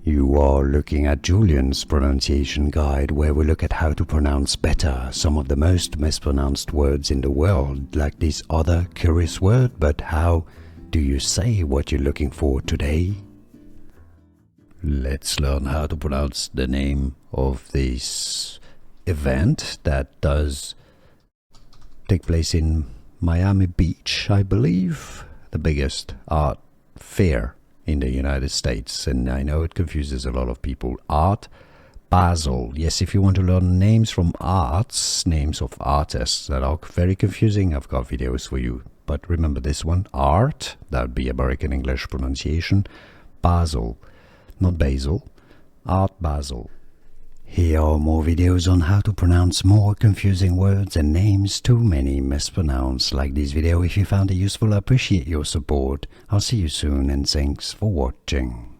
You are looking at Julian's pronunciation guide, where we look at how to pronounce better some of the most mispronounced words in the world, like this other curious word. But how do you say what you're looking for today? Let's learn how to pronounce the name of this event that does take place in Miami Beach, I believe, the biggest art fair in the United States. And I know it confuses a lot of people. Art Basel. Yes, if you want to learn names from arts, names of artists that are very confusing, I've got videos for you. But remember this one, art, that would be American English pronunciation. Basel, not Basel, Art Basel. Here are more videos on how to pronounce more confusing words and names too many mispronounced. Like this video if you found it useful. I appreciate your support. I'll see you soon and thanks for watching.